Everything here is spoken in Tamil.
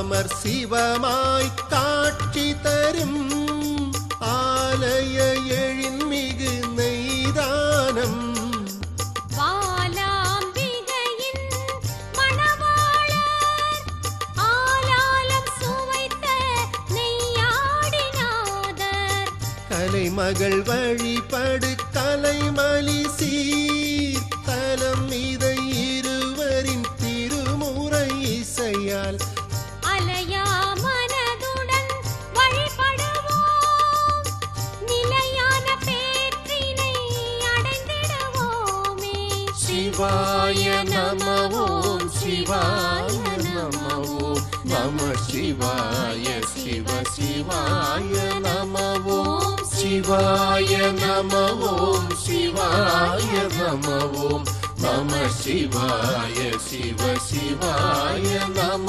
அமர் சிவமாய் காட்சி தரும் ஆலய எழின்மிகு நெய்தானம் வாலாம்பிகையின் மணவாளர் ஆலாலம் சுவைத்த நெய்யாடிநாதர் கலைமகள் வழிபடு கலைமலி சீர் தலம் இதை இருவரின் திருமுறை இசையால் அலையா மனதுடன் வழிபடுவோம் நிலையான பேற்றினை அடைந்திடுவோமே. சிவாய நம ஓம் சிவாய நம ஓம் நம சிவாய சிவ சிவாய நம ஓம் சிவாய நம ஓம் சிவாய நம ஓம் நம சிவாய சிவ சிவாய நம